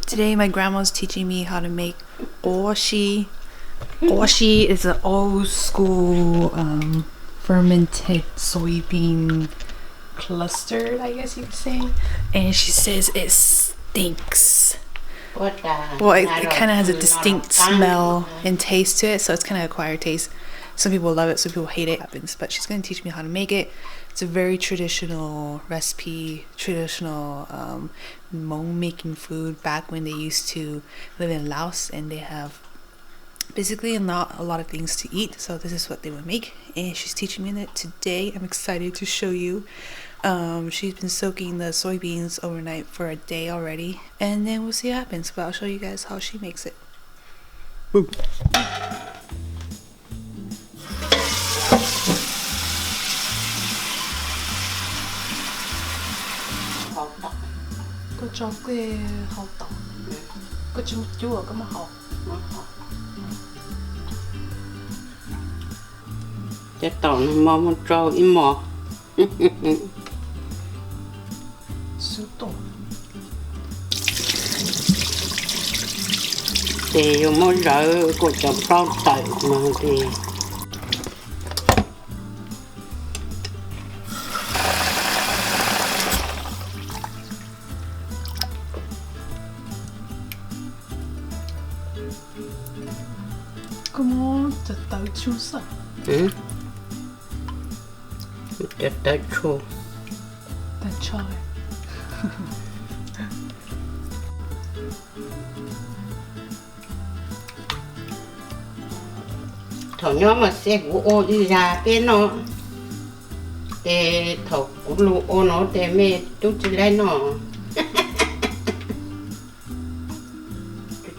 Today my grandma's teaching me how to make Quav Si. Quav Si is an old school fermented soybean cluster, I guess you could say. And she says it stinks. Well, it kind of has a distinct smell and taste to it, so it's kind of acquired taste. Some people love it, some people hate it. But she's going to teach me how to make it. It's a very traditional recipe, traditional Hmong making food back when they used to live in Laos, and they have basically not a lot of things to eat, so this is what they would make, and she's teaching me it today. I'm excited to show you. She's been soaking the soybeans overnight for a day already, and then we'll see what happens, but I'll show you guys how she makes it. Woo. Có cho cái hột tỏi, có chua chua có mà hột. Cái tỏi nó mà cho im mò. Sữa tỏi. Thì mới rỡ của chồng rau tỏi mà thì ¿Cómo te está chusa? Te chua. Te chua. Thằng nhỏ mà xe của ô đi ra bên nó, để thằng của lũ ô nó để mẹ tôi chỉ lấy nó.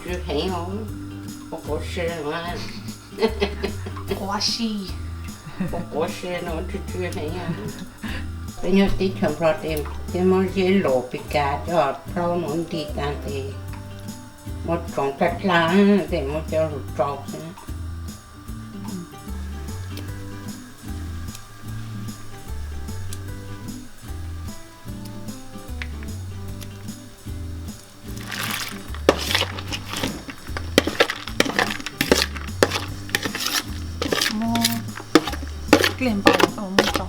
Chú thấy không? Có xe mà. Quav Si. Có xe nó chú thấy không? Bây giờ tí chậm rồi thì mới dễ lộ bị cả cho rau nó đi cả thì một trồng cắt lá thì một cho lụt trọc. Lên bao không muốn trồng.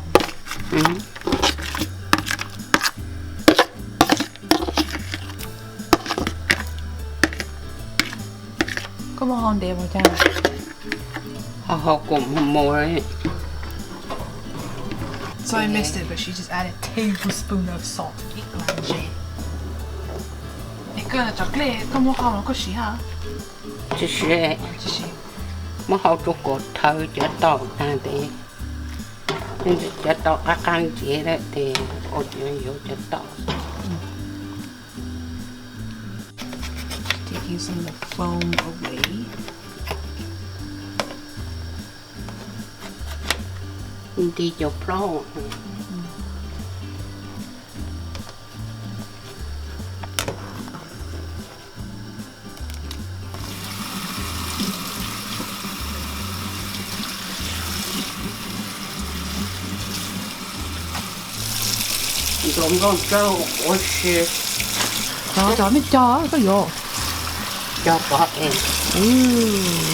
Có một hòn đẹp vào trong. Họ cũng mua đấy. So I missed it, but she just added a tablespoon of salt. 이거 chocolate có một hòn có gì hả? Chỉ sẽ. Mà họ chụp cột thâu cho tàu ra thì nên cho tàu ăn ăn chế đấy thì cột nhiều cho tàu. Taking some of the foam away. Đi chụp lâu. Giống con trâu của chị. Cho mới cho có vô. Cho có em.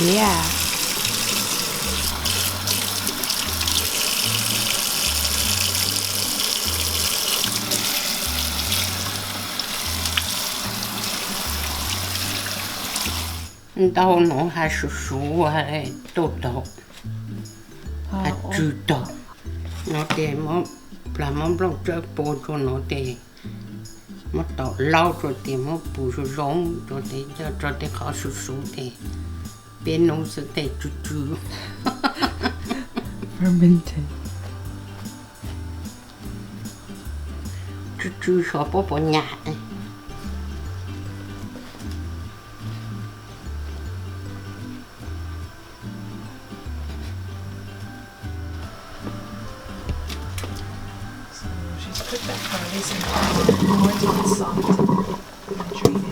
Yeah. Đâu nó hay sú hay tốt đâu. Hay chú đâu. Nó để mà làm món rau chơi bò cho nó để mà tao lau cho để mà bù cho rong cho để cho để khó sú để bên nó sẽ để chú. Fermented. Chú sợ bỏ nhạt. Put that garlic in more until it's soft and drain it.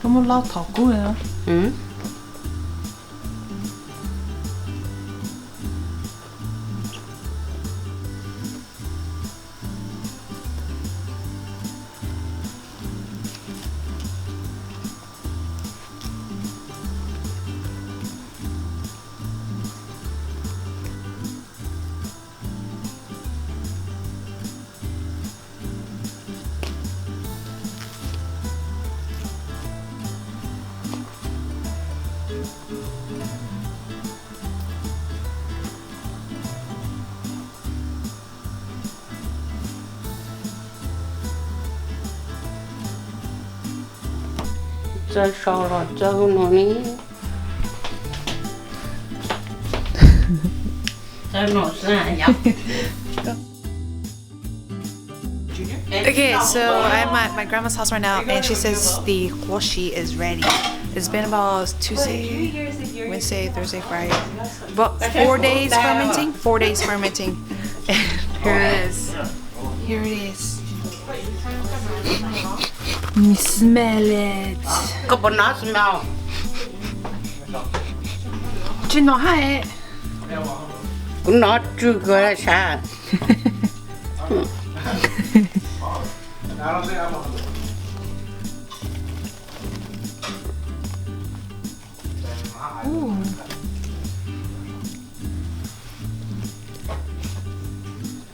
너무 라 더구야. 응? Chơi sò lò trâu nó ní. Sao nó xa nhỉ? Okay, so I'm at my grandma's house right now, and she says the guashi is ready. It's been about Tuesday, Wednesday, Thursday, Friday, about 4 days fermenting. 4 days fermenting. And here it is. Here it is. You smell it. Có nó smell. Chị nói hay. Cũng nó chưa gọi là sao.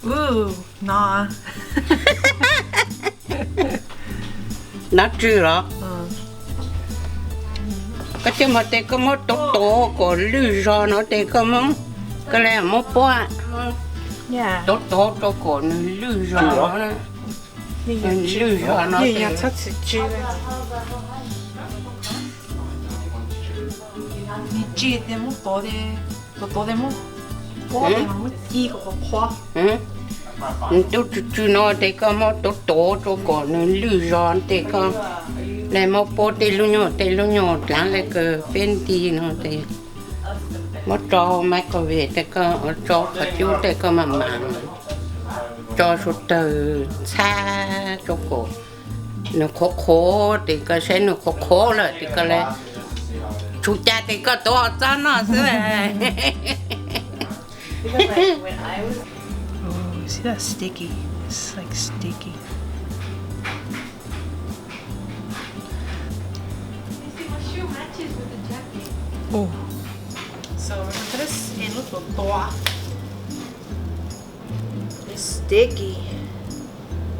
Ooh, nah. Nó chưa đó. Cái chứ mà tê có một tổ của lư do nó tê có một cái này một bó. Yeah. Tổ cho của lư do nó nè. Lư do nó tê. Ni chi de mo to de mo. Bó de mo chi của khoa. Tôi chú nó tê có một tổ cho của lư do tê có. Lại một bó tê lu nhỏ láng lại cái bên tì nó tê. Một trò microwave tê có cho cả chú tê có mà cho số từ xa cho cổ nó khô thì có sẽ nó khô là thì có lẽ chú cha thì có to cho nó xí này. Oh, see that sticky? It's like sticky. Oh. So we're gonna put this in with the toa. It's sticky.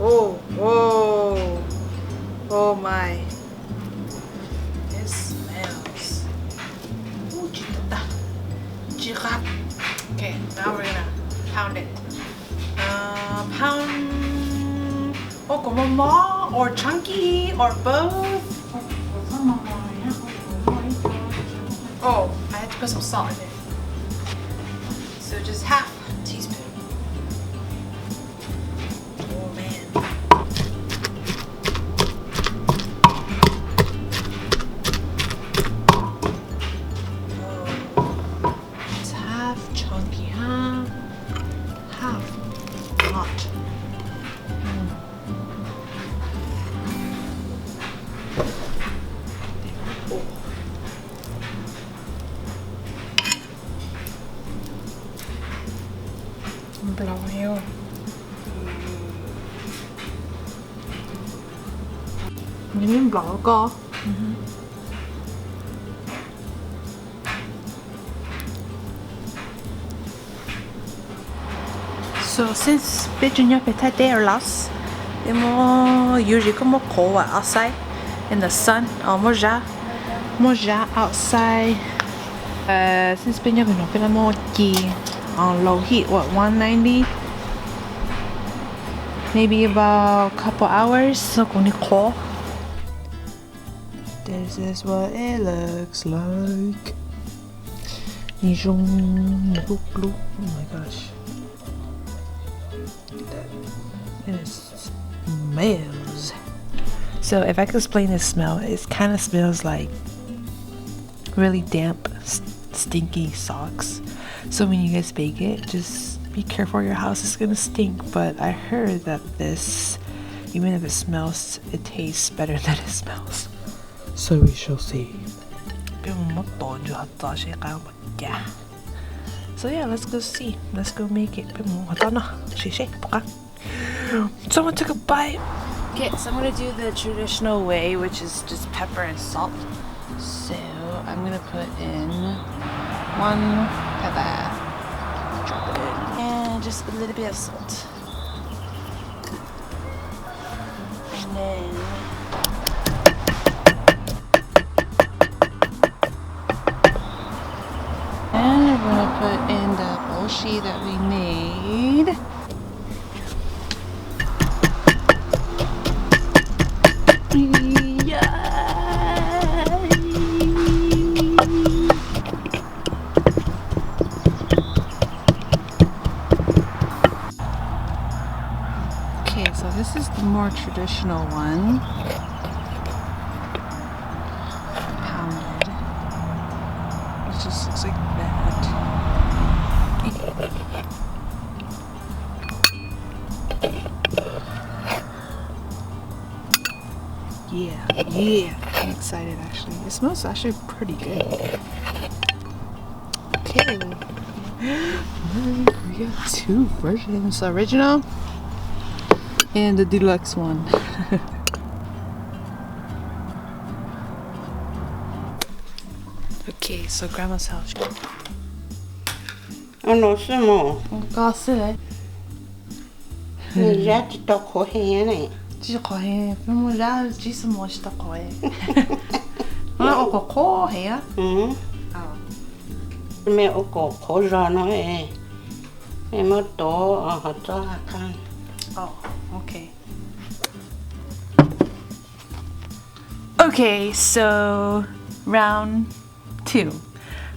Oh, whoa. Oh my. It smells. Oh, chitata. Chirap. Okay, now we're gonna pound it. Pound. Oh, como more or chunky or both. Oh, I had to put some salt in it. So just half teaspoon. Oh man. Oh, it's half chunky, huh? Half not. Blowing. Những blå co. So since Virginia Petate or Laos, they usually come cold outside in the sun or moja outside. Since Virginia Petate on low heat, what, 190? Maybe about a couple hours. So cold. This is what it looks like. Oh my gosh. It smells. So if I could explain this smell, it kind of smells like really damp, stinky socks. So when you guys bake it, just be careful, your house is gonna stink. But I heard that this, even if it smells, it tastes better than it smells. So we shall see. So yeah, let's go see. Let's go make it. Someone took a bite. Okay, so I'm gonna do the traditional way, which is just pepper and salt. So I'm gonna put in 1 pepper. Drop it in. And just a little bit of salt. And then we're gonna put in the boshi that we made. Okay, so this is the more traditional one. Pounded. It just looks like that. Yeah, I'm excited actually. It smells actually pretty good. Okay. We got 2 versions. The original and the deluxe one. Okay, so grandma's house. Nó sao mà Có sữa. Người ra chỉ tao khó hè này. Chỉ có hè, nhưng mà ra chỉ là một chút có hè. Nó có khó hè. Mẹ ở cổ khó ra nó ấy. Mẹ mất tổ ở họ cho hạt khăn. Oh, okay. Okay, so round 2.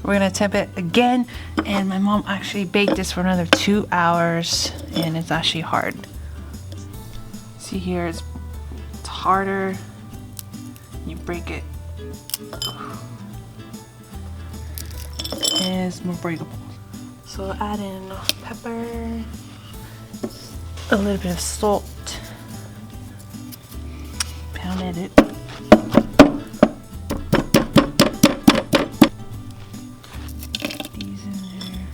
We're gonna attempt it again, and my mom actually baked this for another 2 hours, and it's actually hard. See here, it's harder. You break it. And it's more breakable. So add in pepper, a little bit of salt, pounded it. These in there.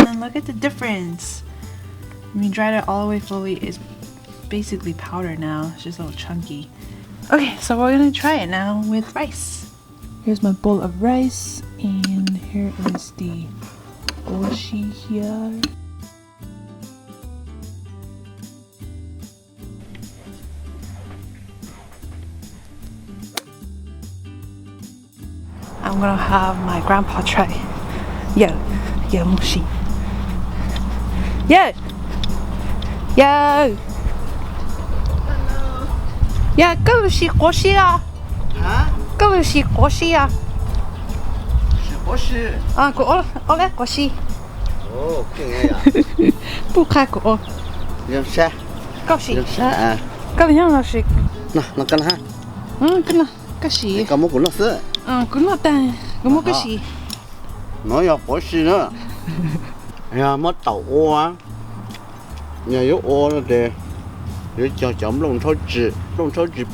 And look at the difference. When you dried it all the way fully, it's basically powder now. It's just a little chunky. Okay, so we're gonna try it now with rice. Here's my bowl of rice, and here is the boshi here. I'm gonna have my grandpa try. Yeah, moshi. Yeah. Yo. Yeah, go see Goshi啊。go see Goshi啊。我是啊，我来Goshi。哦，这个呀，不开锅。要啥？高兴。要啥啊？高兴老师。那干哈？跟了，高兴。干么滚了是？跟了蛋，跟么高兴。nó要博士呢。哎呀，mất tàu ô á. Nhà yếu ô nó để cho chấm lông thau chỉ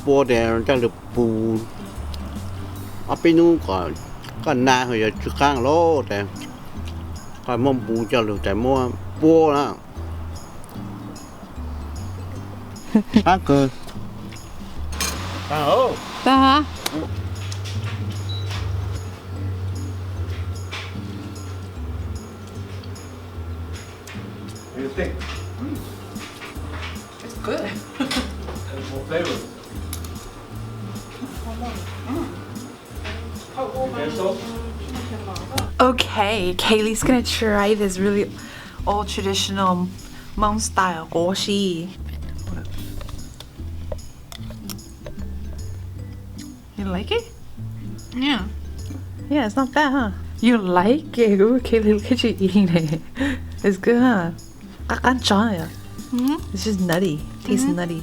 bò để cho được bù. Ở bênนู้นก็นาเขาจะจุดข้างโลแต่ก็มั่งปูจะหรือแต่มั่วปัวนะถ้าเกิดได้ฮะ What do you think? It's good. It's more flavor. Okay, Kaylee's gonna try this really old traditional Hmong style goshi. You like it? Yeah. Yeah, it's not bad, huh? You like it? Ooh, Kaylee, look at you eating it. It's good, huh? It's just nutty. Tastes nutty.